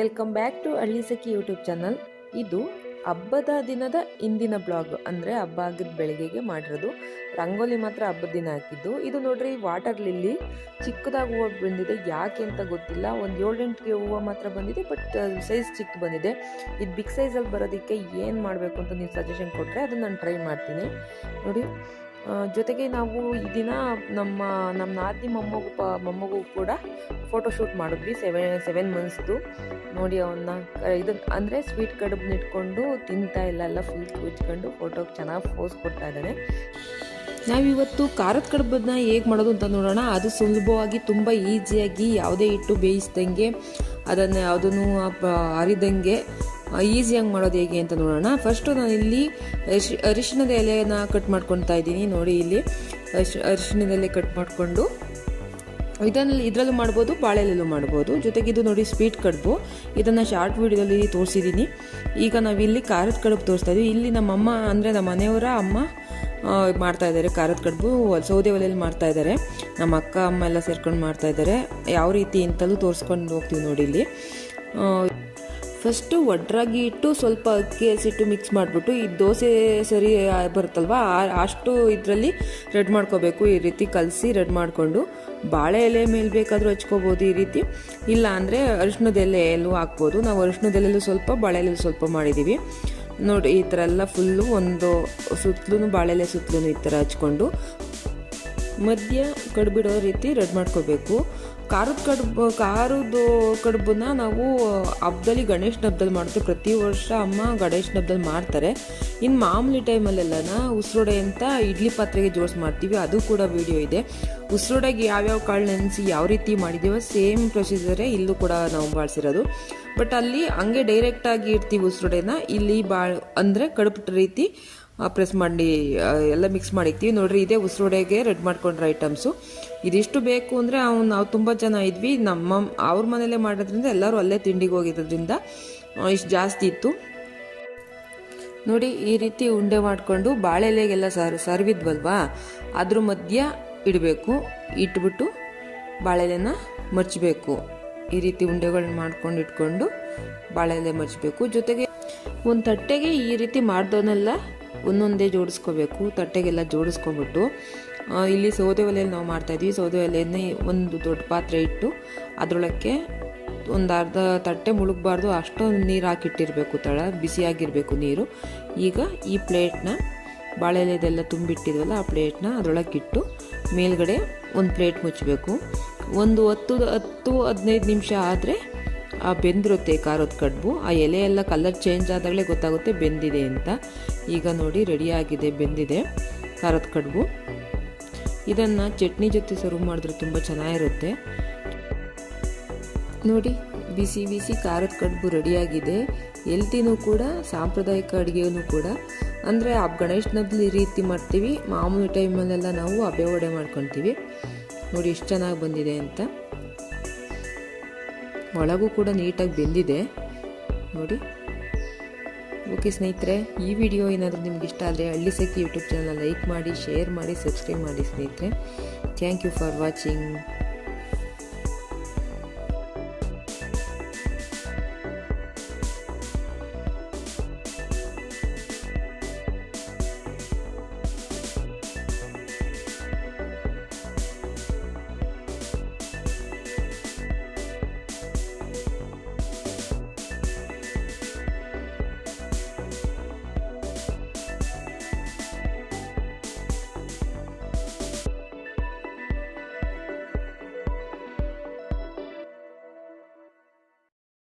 Welcome back to hallisakhi YouTube channel. ಇದು ಹಬ್ಬದ ದಿನದ ಇಂದಿನ ಬ್ಲಾಗ್, ಅಂದರೆ ಹಬ್ಬ ಆಗಿದ್ದ ಬೆಳಗ್ಗೆಗೆ ಮಾಡಿರೋದು. ರಂಗೋಲಿ ಮಾತ್ರ ಹಬ್ಬದ ದಿನ ಹಾಕಿದ್ದು. ಇದು ನೋಡ್ರಿ ವಾಟರ್ ಲಿಲ್ಲಿ ಚಿಕ್ಕದಾಗಿ ಹೂವು ಬಂದಿದೆ, ಯಾಕೆ ಅಂತ ಗೊತ್ತಿಲ್ಲ. ಒಂದು 7-8 ಹೂವು ಮಾತ್ರ ಬಂದಿದೆ, ಬಟ್ ಸೈಜ್ ಚಿಕ್ಕ ಬಂದಿದೆ. ಇದು ಬಿಗ್ ಸೈಜಲ್ಲಿ ಬರೋದಕ್ಕೆ ಏನು ಮಾಡಬೇಕು ಅಂತ ನೀವು ಸಜೆಷನ್ ಕೊಟ್ಟರೆ ಅದನ್ನು ನಾನು ಟ್ರೈ ಮಾಡ್ತೀನಿ. ನೋಡಿ, ಜೊತೆಗೆ ನಾವು ಈ ದಿನ ನಮ್ಮ ನಾದಿನಿ ಮೊಮ್ಮಗು ಕೂಡ ಫೋಟೋಶೂಟ್ ಮಾಡಿದ್ವಿ. 7 ಮಂತ್ಸ್ದು. ನೋಡಿ, ಅವನ್ನ ಇದನ್ನು ಅಂದರೆ ಸ್ವೀಟ್ ಕಡುಬನ್ನ ಇಟ್ಕೊಂಡು ತಿಂತಾ ಇಲ್ಲ, ಫುಲ್ ಕುಚ್ಕೊಂಡು ಫೋಟೋಗೆ ಚೆನ್ನಾಗಿ ಪೋಸ್ ಕೊಡ್ತಾ ಇದ್ದಾನೆ. ನಾವಿವತ್ತು ಖಾರದ ಕಡುಬನ್ನ ಹೇಗೆ ಮಾಡೋದು ಅಂತ ನೋಡೋಣ. ಅದು ಸುಲಭವಾಗಿ, ತುಂಬ ಈಸಿಯಾಗಿ, ಯಾವುದೇ ಹಿಟ್ಟು ಬೇಯಿಸ್ದಂಗೆ, ಅದನ್ನು ಯಾವುದನ್ನು ಅರಿದಂಗೆ ಈಸಿಯಾಗಿ ಮಾಡೋದು ಹೇಗೆ ಅಂತ ನೋಡೋಣ. ಫಸ್ಟು ನಾನು ಇಲ್ಲಿ ಅರಿಶಿಣದ ಎಲೆನ ಕಟ್ ಮಾಡ್ಕೊತಾ ಇದ್ದೀನಿ. ನೋಡಿ, ಇಲ್ಲಿ ಅರಿಶಿಣದ ಎಲೆ ಕಟ್ ಮಾಡಿಕೊಂಡು ಇದರಲ್ಲೂ ಮಾಡ್ಬೋದು, ಬಾಳೆಲೆಲ್ಲೂ ಮಾಡ್ಬೋದು. ಜೊತೆಗೆ ಇದು ನೋಡಿ ಸ್ವೀಟ್ ಕಡುಬು, ಇದನ್ನು ಶಾರ್ಟ್ ವಿಡಿಯೋದಲ್ಲಿ ತೋರಿಸಿದ್ದೀನಿ. ಈಗ ನಾವಿಲ್ಲಿ ಖಾರದ ಕಡುಬು ತೋರಿಸ್ತಾ ಇದ್ದೀವಿ. ಇಲ್ಲಿ ನಮ್ಮಮ್ಮ, ಅಂದರೆ ನಮ್ಮ ಮನೆಯವರ ಅಮ್ಮ ಮಾಡ್ತಾಯಿದ್ದಾರೆ ಖಾರದ ಕಡುಬು. ಸೌದೆ ಒಲೆಯಲ್ಲಿ ಮಾಡ್ತಾಯಿದ್ದಾರೆ. ನಮ್ಮ ಅಕ್ಕ ಅಮ್ಮ ಎಲ್ಲ ಸೇರ್ಕೊಂಡು ಮಾಡ್ತಾಯಿದ್ದಾರೆ. ಯಾವ ರೀತಿ ಅಂತಲೂ ತೋರಿಸ್ಕೊಂಡು ಹೋಗ್ತೀವಿ ನೋಡಿ. ಇಲ್ಲಿ ಫಸ್ಟು ಒಡ್ರಾಗಿ ಇಟ್ಟು ಸ್ವಲ್ಪ ಅಕ್ಕಿ ಹಸಿಟ್ಟು ಮಿಕ್ಸ್ ಮಾಡಿಬಿಟ್ಟು ಈ ದೋಸೆ ಸರಿ ಬರುತ್ತಲ್ವ ಅಷ್ಟು ಇದರಲ್ಲಿ ರೆಡ್ ಮಾಡ್ಕೋಬೇಕು. ಈ ರೀತಿ ಕಲಸಿ ರೆಡ್ ಮಾಡಿಕೊಂಡು ಬಾಳೆ ಎಲೆ ಮೇಲೆ ಬೇಕಾದರೂ ಹಚ್ಕೋಬೋದು ಈ ರೀತಿ. ಇಲ್ಲ ಅಂದರೆ ಅರಿಶಿಣದ ಎಲೆಯಲ್ಲೂ ಹಾಕ್ಬೋದು. ನಾವು ಅರಿಶಿಣದ ಎಲೆಯಲ್ಲೂ ಸ್ವಲ್ಪ, ಬಾಳೆ ಎಲೆಯಲ್ಲೂ ಸ್ವಲ್ಪ ಮಾಡಿದ್ದೀವಿ. ನೋಡಿ, ಈ ಥರ ಎಲ್ಲ ಫುಲ್ಲು ಒಂದು ಸುತ್ತಲೂ ಬಾಳೆ ಎಲೆ ಸುತ್ತಲೂ ಈ ಥರ ಹಚ್ಕೊಂಡು ಮಧ್ಯ ಕಡುಬಿಡೋ ರೀತಿ ರೆಡ್ ಮಾಡ್ಕೋಬೇಕು. ಖಾರದ ಕಡುಬನ್ನ ನಾವು ಹಬ್ಬದಲ್ಲಿ, ಗಣೇಶನ ಹಬ್ಬದಲ್ಲಿ ಮಾಡ್ತೀವಿ. ಪ್ರತಿ ವರ್ಷ ಅಮ್ಮ ಗಣೇಶನ ಹಬ್ಬದಲ್ಲಿ ಮಾಡ್ತಾರೆ. ಇನ್ನು ಮಾಮೂಲಿ ಟೈಮಲ್ಲೆಲ್ಲನ ಉಸಿರೊಡೆ ಅಂತ ಇಡ್ಲಿ ಪಾತ್ರೆಗೆ ಜೋಡಿಸಿ ಮಾಡ್ತೀವಿ. ಅದು ಕೂಡ ವಿಡಿಯೋ ಇದೆ. ಉಸಿರೊಡೆಗೆ ಯಾವ್ಯಾವ ಕಾಳು ನೆನೆಸಿ ಯಾವ ರೀತಿ ಮಾಡಿದ್ದೀವೋ ಸೇಮ್ ಪ್ರೊಸೀಜರೇ ಇಲ್ಲೂ ಕೂಡ ನಾವು ಬಳಸಿರೋದು. ಬಟ್ ಅಲ್ಲಿ ಹಂಗೆ ಡೈರೆಕ್ಟಾಗಿ ಇಡ್ತೀವಿ ಉಸಿರೊಡೆನ. ಇಲ್ಲಿ ಅಂದರೆ ಕಡುಬು ರೀತಿ ಪ್ರೆಸ್ ಮಾಡಿ ಎಲ್ಲ ಮಿಕ್ಸ್ ಮಾಡಿರ್ತೀವಿ. ನೋಡ್ರಿ, ಇದೇ ಉಸಿರೊಡೆಗೆ ರೆಡ್ ಮಾಡ್ಕೊಂಡ್ರೆ ಐಟಮ್ಸು. ಇದಿಷ್ಟು ಬೇಕು ಅಂದರೆ ನಾವು ತುಂಬ ಜನ ಇದ್ವಿ. ಅವ್ರ ಮನೇಲೇ ಮಾಡೋದ್ರಿಂದ ಎಲ್ಲರೂ ಅಲ್ಲೇ ತಿಂಡಿಗೆ ಹೋಗಿರೋದ್ರಿಂದ ಇಷ್ಟು ಜಾಸ್ತಿ ಇತ್ತು. ನೋಡಿ, ಈ ರೀತಿ ಉಂಡೆ ಮಾಡಿಕೊಂಡು ಬಾಳೆ ಎಲೆಗೆಲ್ಲ ಸರ್ವಿದ್ವಲ್ವಾ, ಅದ್ರ ಮಧ್ಯ ಇಡಬೇಕು. ಇಟ್ಬಿಟ್ಟು ಬಾಳೆ ಎಲೆನ ಮರ್ಚಬೇಕು. ಈ ರೀತಿ ಉಂಡೆಗಳನ್ನ ಮಾಡ್ಕೊಂಡು ಇಟ್ಕೊಂಡು ಬಾಳೆ ಎಲೆ ಮರ್ಚಬೇಕು. ಜೊತೆಗೆ ಒಂದು ತಟ್ಟೆಗೆ ಈ ರೀತಿ ಮಾಡ್ದವನ್ನೆಲ್ಲ ಒಂದೊಂದೇ ಜೋಡಿಸ್ಕೋಬೇಕು. ತಟ್ಟೆಗೆಲ್ಲ ಜೋಡಿಸ್ಕೊಂಡ್ಬಿಟ್ಟು ಇಲ್ಲಿ ಸೌದೆ ಒಲೆಯಲ್ಲಿ ನಾವು ಮಾಡ್ತಾಯಿದ್ವಿ. ಸೌದೆ ಒಲೆಯನ್ನೇ ಒಂದು ದೊಡ್ಡ ಪಾತ್ರೆ ಇಟ್ಟು ಅದರೊಳಕ್ಕೆ ಒಂದು ಅರ್ಧ ತಟ್ಟೆ ಮುಳುಗಬಾರ್ದು, ಅಷ್ಟೊಂದು ನೀರು ಹಾಕಿಟ್ಟಿರಬೇಕು. ಬಿಸಿಯಾಗಿರಬೇಕು ನೀರು. ಈಗ ಈ ಪ್ಲೇಟ್ನ, ಬಾಳೆ ಎಲೆದೆಲ್ಲ ತುಂಬಿಟ್ಟಿದ್ವಲ್ಲ ಆ ಪ್ಲೇಟ್ನ ಅದರೊಳಗಿಟ್ಟು ಮೇಲ್ಗಡೆ ಒಂದು ಪ್ಲೇಟ್ ಮುಚ್ಚಬೇಕು. ಒಂದು 10-15 ನಿಮಿಷ ಆದರೆ ಬೆಂದಿರುತ್ತೆ ಖಾರದ ಕಡುಬು. ಆ ಎಲೆ ಎಲ್ಲ ಕಲರ್ ಚೇಂಜ್ ಆದಾಗಲೇ ಗೊತ್ತಾಗುತ್ತೆ ಬೆಂದಿದೆ ಅಂತ. ಈಗ ನೋಡಿ, ರೆಡಿಯಾಗಿದೆ, ಬೆಂದಿದೆ ಖಾರದ ಕಡುಬು. ಇದನ್ನು ಚಟ್ನಿ ಜೊತೆ ಸರ್ವ್ ಮಾಡಿದ್ರೆ ತುಂಬ ಚೆನ್ನಾಗಿರುತ್ತೆ. ನೋಡಿ, ಬಿಸಿ ಬಿಸಿ ಖಾರದ ಕಡುಬು ರೆಡಿಯಾಗಿದೆ. ಹೆಲ್ತಿನೂ ಕೂಡ, ಸಾಂಪ್ರದಾಯಿಕ ಅಡುಗೆನೂ ಕೂಡ. ಅಂದರೆ ಗಣೇಶನ ಹಬ್ಬದಲ್ಲಿ ಈ ರೀತಿ ಮಾಡ್ತೀವಿ. ಮಾಮೂಲಿ ಟೈಮಲ್ಲೆಲ್ಲ ನಾವು ಹಬೆ ವಡೆ ಮಾಡ್ಕೊತೀವಿ. ನೋಡಿ ಎಷ್ಟು ಚೆನ್ನಾಗಿ ಬಂದಿದೆ ಅಂತ. ಒಳಗೂ ಕೂಡ ನೀಟಾಗಿ ಬೆಂದಿದೆ ನೋಡಿ. ಓಕೆ ಸ್ನೇಹಿತರೆ, ಈ ವಿಡಿಯೋ ಏನಾದರೂ ನಿಮ್ಗೆ ಇಷ್ಟ ಆದರೆ hallisakhi ಯೂಟ್ಯೂಬ್ ಚಾನಲ್ ಲೈಕ್ ಮಾಡಿ, ಶೇರ್ ಮಾಡಿ, ಸಬ್ಸ್ಕ್ರೈಬ್ ಮಾಡಿ ಸ್ನೇಹಿತರೆ. Thank you for watching.